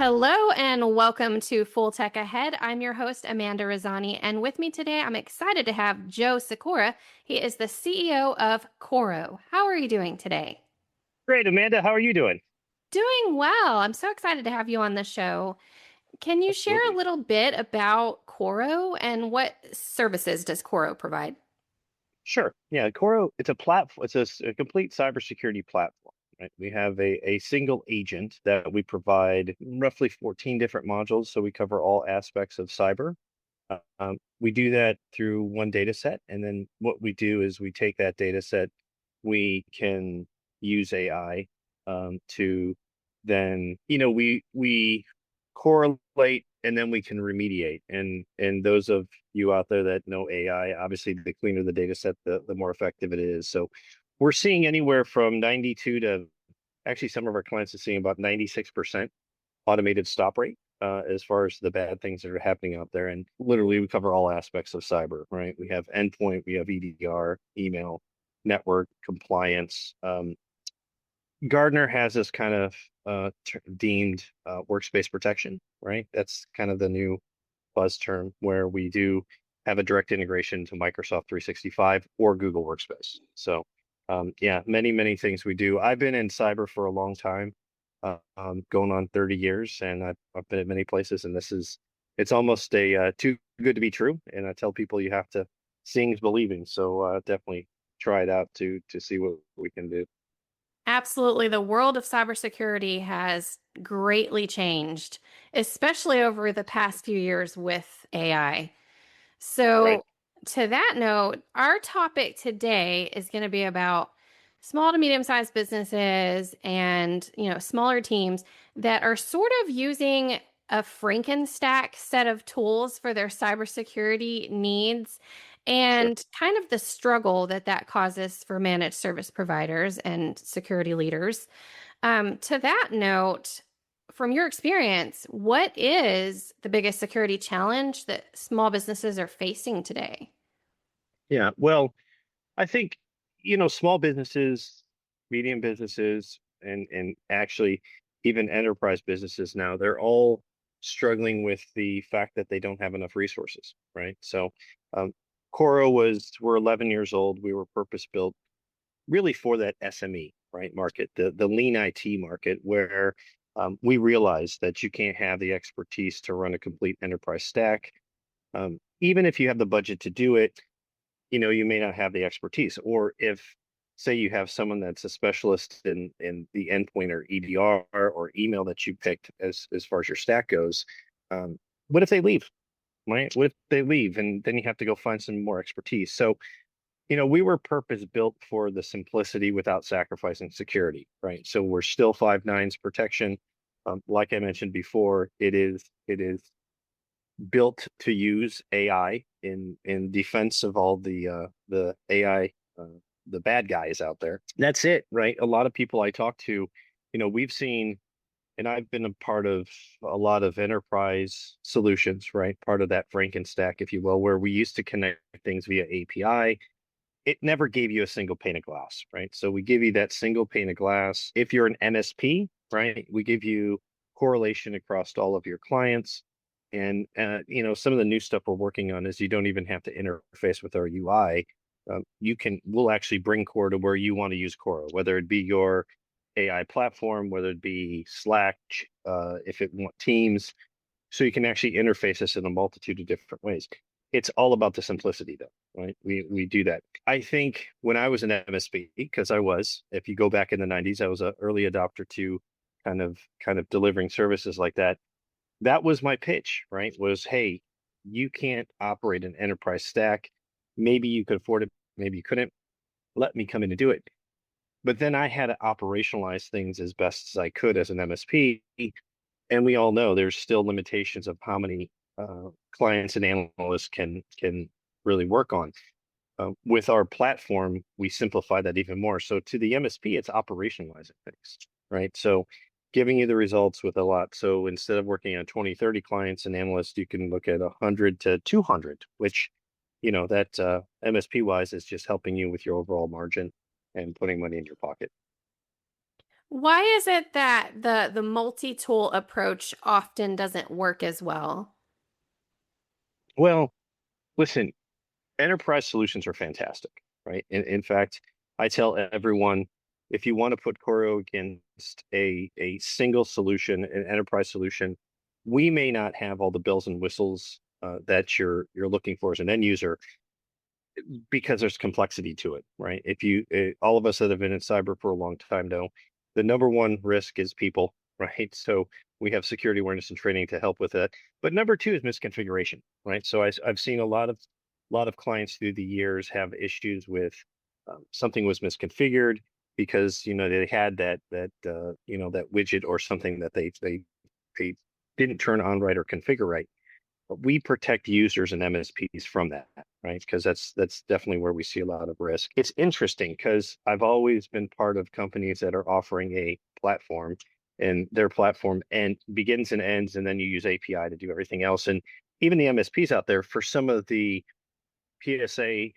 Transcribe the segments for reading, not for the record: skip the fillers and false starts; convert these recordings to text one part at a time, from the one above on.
Hello and welcome to Full Tech Ahead. I'm your host, Amanda Razani, and with me today, I'm excited to have Joe Sykora. He is the CEO of Coro. How are you doing today? Great, Amanda. How are you doing? Doing well. I'm so excited to have you on the show. Can you share a Absolutely. little bit about Coro and what services does Coro provide? Sure. Yeah, Coro, it's a platform, a complete cybersecurity platform, right? We have a single agent that we provide roughly 14 different modules, so we cover all aspects of cyber. We do that through one data set, and then what we do is we take that data set, we can use AI to then, we correlate and then we can remediate. And those of you out there that know AI, obviously the cleaner the data set, the more effective it is. So we're seeing anywhere from 92 to actually some of our clients are seeing about 96% automated stop rate as far as the bad things that are happening out there. And literally, we cover all aspects of cyber, right? We have endpoint, we have EDR, email, network, compliance. Gardner has this kind of deemed workspace protection, right? That's kind of the new buzz term where we do have a direct integration to Microsoft 365 or Google Workspace. So, yeah, many things we do. I've been in cyber for a long time, going on 30 years, and I've been at many places, and it's almost a too good to be true. And I tell people you have to seeing is believing. So definitely try it out to see what we can do. Absolutely. The world of cybersecurity has greatly changed, especially over the past few years with AI. Right. So, to that note, our topic today is going to be about small to medium-sized businesses and, smaller teams that are sort of using a Franken-stack set of tools for their cybersecurity needs Sure. and kind of the struggle that that causes for managed service providers and security leaders. To that note, from your experience, what is the biggest security challenge that small businesses are facing today? Yeah. Well, I think, small businesses, medium businesses, and actually even enterprise businesses now, they're all struggling with the fact that they don't have enough resources, right? So, um, we're 11 years old. We were purpose built really for that SME, right, market, the lean IT market, where we realized that you can't have the expertise to run a complete enterprise stack. Even if you have the budget to do it, you may not have the expertise. Or if, say, you have someone that's a specialist in the endpoint or EDR or email that you picked as far as your stack goes, what if they leave? Right? What if they leave and then you have to go find some more expertise? So, we were purpose built for the simplicity without sacrificing security, right? So we're still five nines protection. Like I mentioned before, it is built to use AI in defense of all the AI the bad guys out there. That's it, right? A lot of people I talk to, we've seen, and I've been a part of a lot of enterprise solutions, right? Part of that Franken-stack, if you will, where we used to connect things via API. It never gave you a single pane of glass, right? So we give you that single pane of glass. If you're an MSP, right, we give you correlation across all of your clients. And some of the new stuff we're working on is you don't even have to interface with our UI. We'll actually bring Core to where you want to use Core, whether it be your AI platform, whether it be Slack, if it want Teams, so you can actually interface this in a multitude of different ways. It's all about the simplicity, though, right? We do that. I think when I was an MSP, because if you go back in the 90s, I was an early adopter to kind of delivering services like that. That was my pitch, right? Was, hey, you can't operate an enterprise stack. Maybe you could afford it, maybe you couldn't. Let me come in and do it. But then I had to operationalize things as best as I could as an MSP. And we all know there's still limitations of how many clients and analysts can really work on. With our platform, we simplify that even more. So to the MSP, it's operationalizing things, right? So giving you the results with a lot. So instead of working on 20, 30 clients and analysts, you can look at 100 to 200, which, that MSP wise is just helping you with your overall margin and putting money in your pocket. Why is it that the multi-tool approach often doesn't work as well? Well, listen, enterprise solutions are fantastic, right? In fact, I tell everyone if you want to put Coro against a single solution, an enterprise solution, we may not have all the bells and whistles that you're looking for as an end user because there's complexity to it, right? If you all of us that have been in cyber for a long time know the number one risk is people, right? So we have security awareness and training to help with that. But number two is misconfiguration, right? So I've seen a lot of clients through the years have issues with something was misconfigured because they had that widget or something that they didn't turn on right or configure right. But we protect users and MSPs from that, right? Because that's definitely where we see a lot of risk. It's interesting because I've always been part of companies that are offering a platform, and their platform and begins and ends, and then you use API to do everything else. And even the MSPs out there, for some of the PSA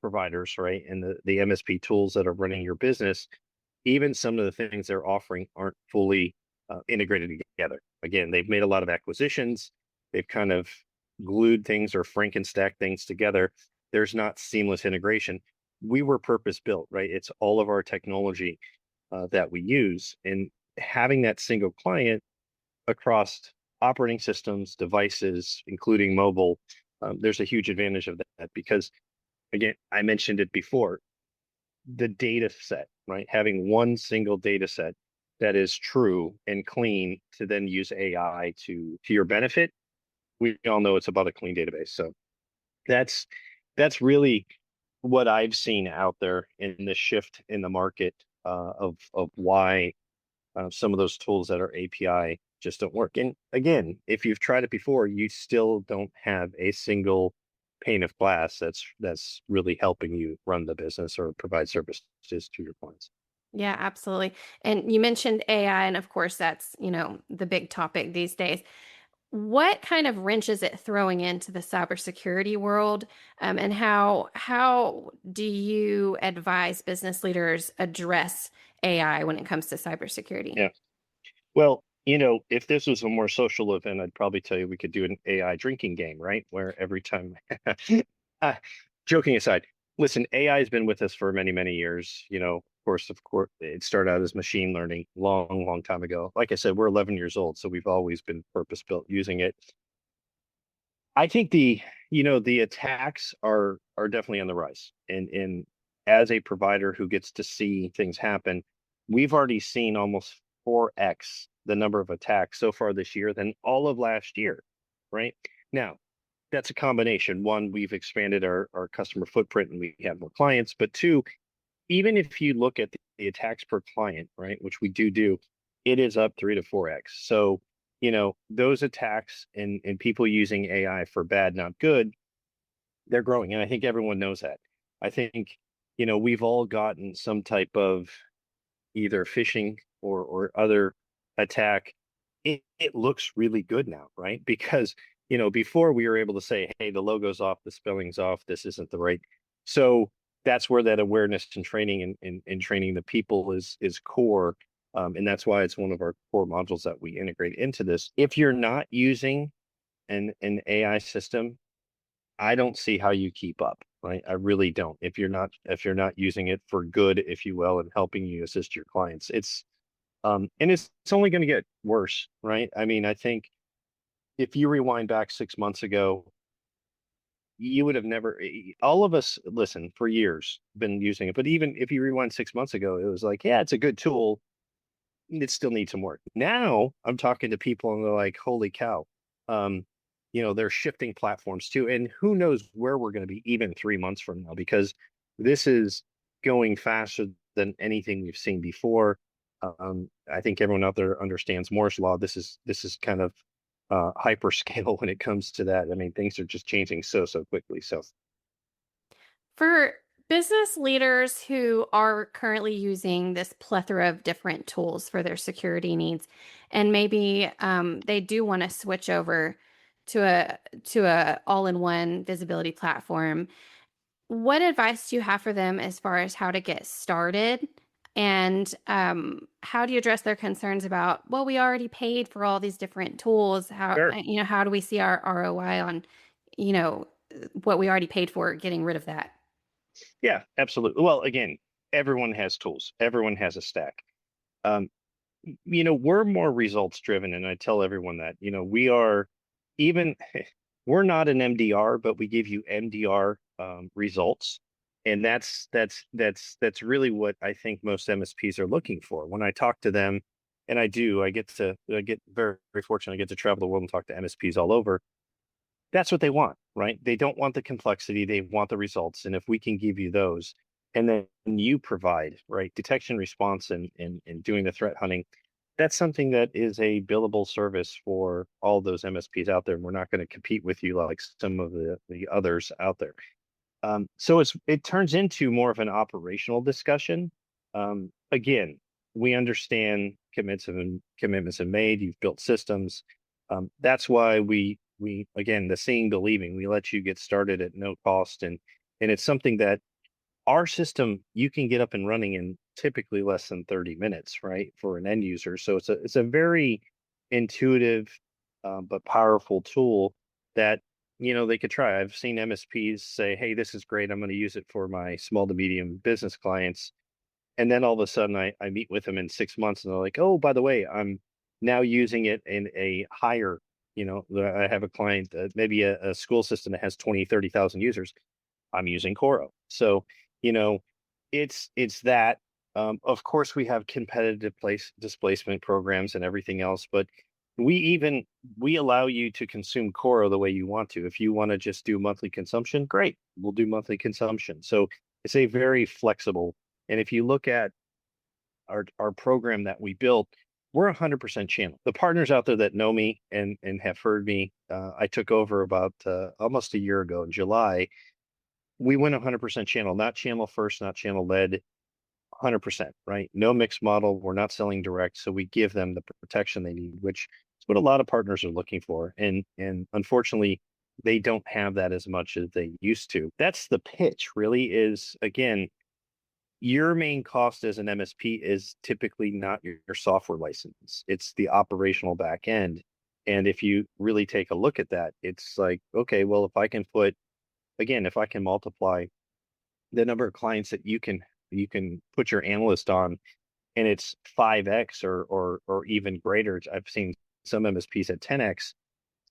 providers, right, and the MSP tools that are running your business, even some of the things they're offering aren't fully integrated together. Again, they've made a lot of acquisitions. They've kind of glued things or Franken-stack things together. There's not seamless integration. We were purpose built, right? It's all of our technology that we use, and having that single client across operating systems, devices, including mobile, there's a huge advantage of that because, again, I mentioned it before, the data set, right? Having one single data set that is true and clean to then use AI to your benefit. We all know it's about a clean database. So that's that's really what I've seen out there in the shift in the market of why some of those tools that are API just don't work. And again, if you've tried it before, you still don't have a single pane of glass that's really helping you run the business or provide services to your clients. Yeah, absolutely. And you mentioned AI, and of course, that's, the big topic these days. What kind of wrench is it throwing into the cybersecurity world? And how do you advise business leaders address AI when it comes to cybersecurity? Yeah. Well, if this was a more social event, I'd probably tell you we could do an AI drinking game, right? Where every time, uh, joking aside, listen, AI has been with us for many, many years. Of course, it started out as machine learning long, long time ago. Like I said, we're 11 years old, so we've always been purpose built using it. I think the attacks are definitely on the rise. And as a provider who gets to see things happen, we've already seen almost 4x the number of attacks so far this year than all of last year, right? Now, that's a combination. One, we've expanded our customer footprint and we have more clients, but two, even if you look at the attacks per client, right, which we do, it is up 3 to 4x. So, those attacks and people using AI for bad, not good, they're growing. And I think everyone knows that. I think, we've all gotten some type of either phishing or other attack. It looks really good now, right? Because, before we were able to say, hey, the logo's off, the spelling's off, this isn't the right. So that's where that awareness and training and training the people is core. And that's why it's one of our core modules that we integrate into this. If you're not using an AI system, I don't see how you keep up, right? I really don't. If you're not using it for good, if you will, and helping you assist your clients, it's only going to get worse, right? I mean, I think if you rewind back 6 months ago, you would have never, all of us, listen, for years been using it. But even if you rewind 6 months ago, it was like, yeah, it's a good tool. It still needs some work. Now I'm talking to people and they're like, holy cow. They're shifting platforms too. And who knows where we're going to be even 3 months from now, because this is going faster than anything we've seen before. I think everyone out there understands Moore's law. This is kind of hyperscale when it comes to that. I mean, things are just changing so quickly. So For business leaders who are currently using this plethora of different tools for their security needs, and maybe they do want to switch over to a all-in-one visibility platform, what advice do you have for them as far as how to get started? And how do you address their concerns about, well, we already paid for all these different tools. Sure. How do we see our ROI on, you know, what we already paid for, getting rid of that? Yeah, absolutely. Well, again, everyone has tools. Everyone has a stack. Um, we're more results driven, and I tell everyone that, we are even we're not an MDR, but we give you MDR results. And that's really what I think most MSPs are looking for. When I talk to them, and I get very, very fortunate. I get to travel the world and talk to MSPs all over. That's what they want, right? They don't want the complexity, they want the results. And if we can give you those, and then you provide, right, detection response and doing the threat hunting, that's something that is a billable service for all those MSPs out there. And we're not going to compete with you like some of the others out there. So it turns into more of an operational discussion. Again, we understand commitments have made. You've built systems. That's why we again, the seeing believing. We let you get started at no cost, and it's something that our system you can get up and running in typically less than 30 minutes, right, for an end user. So it's a very intuitive but powerful tool that they could try. I've seen MSPs say, "Hey, this is great. I'm going to use it for my small to medium business clients." And then all of a sudden, I meet with them in 6 months, and they're like, "Oh, by the way, I'm now using it in a higher." I have a client, maybe a school system that has 20, 30,000 users. I'm using Coro. So, you know, it's that. Of course, we have competitive place displacement programs and everything else, but we allow you to consume Coro the way you want to. If you want to just do monthly consumption, great, we'll do monthly consumption. So it's a very flexible. And if you look at our program that we built, we're 100% channel. The partners out there that know me and have heard me, I took over about almost a year ago in July. We went 100% channel, not channel first, not channel led, 100%, right? No mixed model. We're not selling direct. So we give them the protection they need, which is what a lot of partners are looking for. And unfortunately, they don't have that as much as they used to. That's the pitch, really, is again, your main cost as an MSP is typically not your software license. It's the operational back end. And if you really take a look at that, it's like, okay, well, if I can multiply the number of clients that you can put your analyst on, and it's 5x or even greater. I've seen some MSPs at 10x.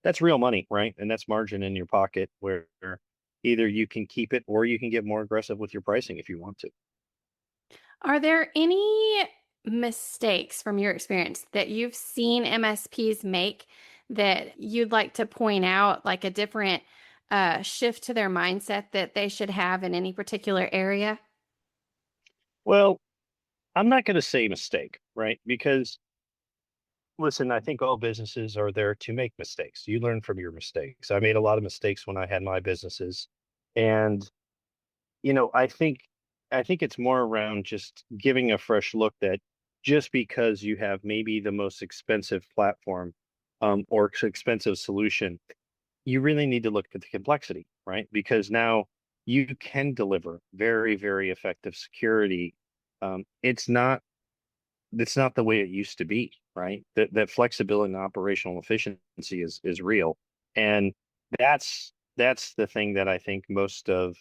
That's real money, right? And that's margin in your pocket where either you can keep it or you can get more aggressive with your pricing if you want to. Are there any mistakes from your experience that you've seen MSPs make that you'd like to point out, like a different shift to their mindset that they should have in any particular area? Well, I'm not going to say mistake, right? Because listen, I think all businesses are there to make mistakes. You learn from your mistakes. I made a lot of mistakes when I had my businesses. And, I think it's more around just giving a fresh look that just because you have maybe the most expensive platform or expensive solution, you really need to look at the complexity, right? Because now you can deliver very, very effective security. It's not the way it used to be, right? That flexibility and operational efficiency is real. And that's the thing that I think most of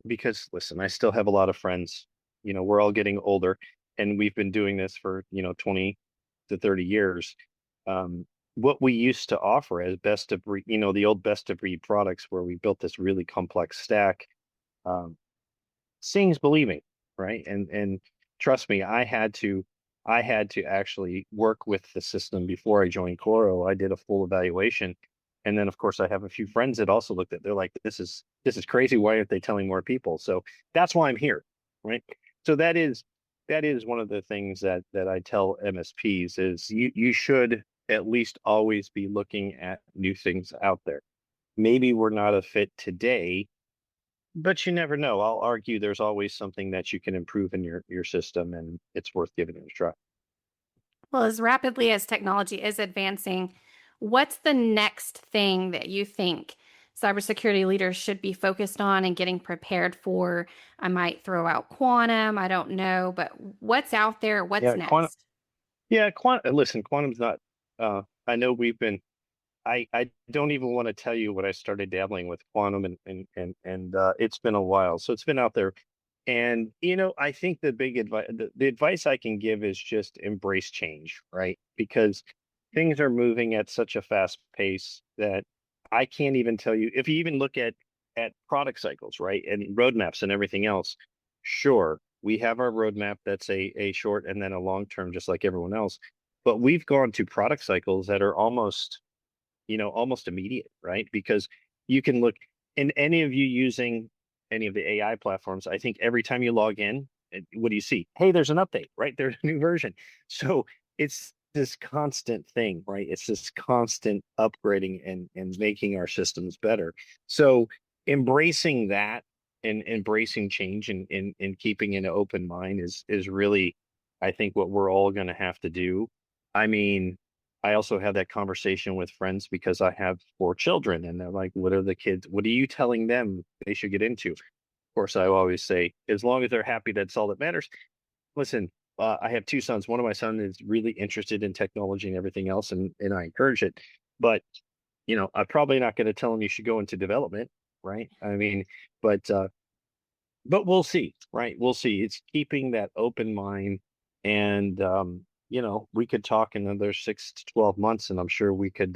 because listen, I still have a lot of friends. We're all getting older and we've been doing this for, 20 to 30 years. What we used to offer as best of breed, the old best of breed products where we built this really complex stack, um, seeing's believing, right? And trust me, I had to actually work with the system before I joined Coro. I did a full evaluation. And then of course I have a few friends that also looked at they're like, this is crazy. Why aren't they telling more people? So that's why I'm here. Right. So that is one of the things that I tell MSPs is you should at least always be looking at new things out there. Maybe we're not a fit today, but you never know. I'll argue there's always something that you can improve in your system, and it's worth giving it a try. Well, as rapidly as technology is advancing, what's the next thing that you think cybersecurity leaders should be focused on and getting prepared for? I might throw out quantum. I don't know, but what's out there? What's Yeah, quantum. next? Yeah, quantum. Listen, quantum's not. I know we've been. I don't even want to tell you what I started dabbling with quantum, and it's been a while. So it's been out there, and I think the big advice, the advice I can give is just embrace change, right? Because things are moving at such a fast pace that I can't even tell you. If you even look at product cycles, right, and roadmaps and everything else, sure, we have our roadmap that's a short and then a long term, just like everyone else. But we've gone to product cycles that are almost immediate, right? Because you can look in any of you using any of the AI platforms. I think every time you log in, what do you see? Hey, there's an update, right? There's a new version. So it's this constant thing, right? It's this constant upgrading and making our systems better. So embracing that and embracing change and keeping an open mind is really, I think, what we're all going to have to do. I mean, I also have that conversation with friends because I have 4 children and they're like, what are you telling them they should get into? Of course, I always say, as long as they're happy, that's all that matters. Listen, I have 2 sons. One of my sons is really interested in technology and everything else, and I encourage it. But, I'm probably not going to tell him you should go into development, right? I mean, but we'll see, right? We'll see. It's keeping that open mind, and we could talk in another 6 to 12 months, and I'm sure we can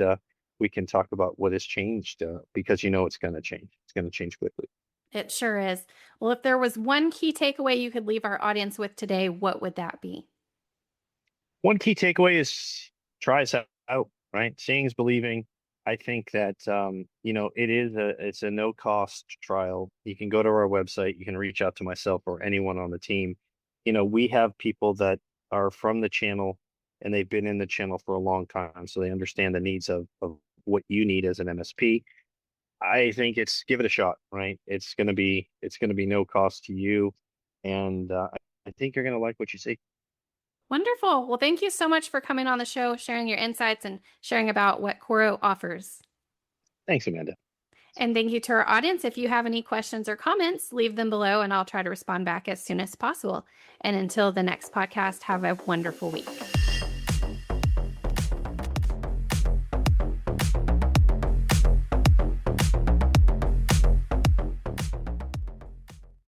talk about what has changed because it's going to change. It's going to change quickly. It sure is. Well, if there was one key takeaway you could leave our audience with today, what would that be? One key takeaway is try us out, right? Seeing is believing. I think that it's a no cost trial. You can go to our website, you can reach out to myself or anyone on the team. We have people that are from the channel and they've been in the channel for a long time, so they understand the needs of what you need as an MSP. I think it's give it a shot, right? It's gonna be no cost to you, and I think you're gonna like what you see. Wonderful. Well, thank you so much for coming on the show, sharing your insights, and sharing about what Coro offers. Thanks, Amanda. And thank you to our audience. If you have any questions or comments, leave them below and I'll try to respond back as soon as possible. And until the next podcast, have a wonderful week.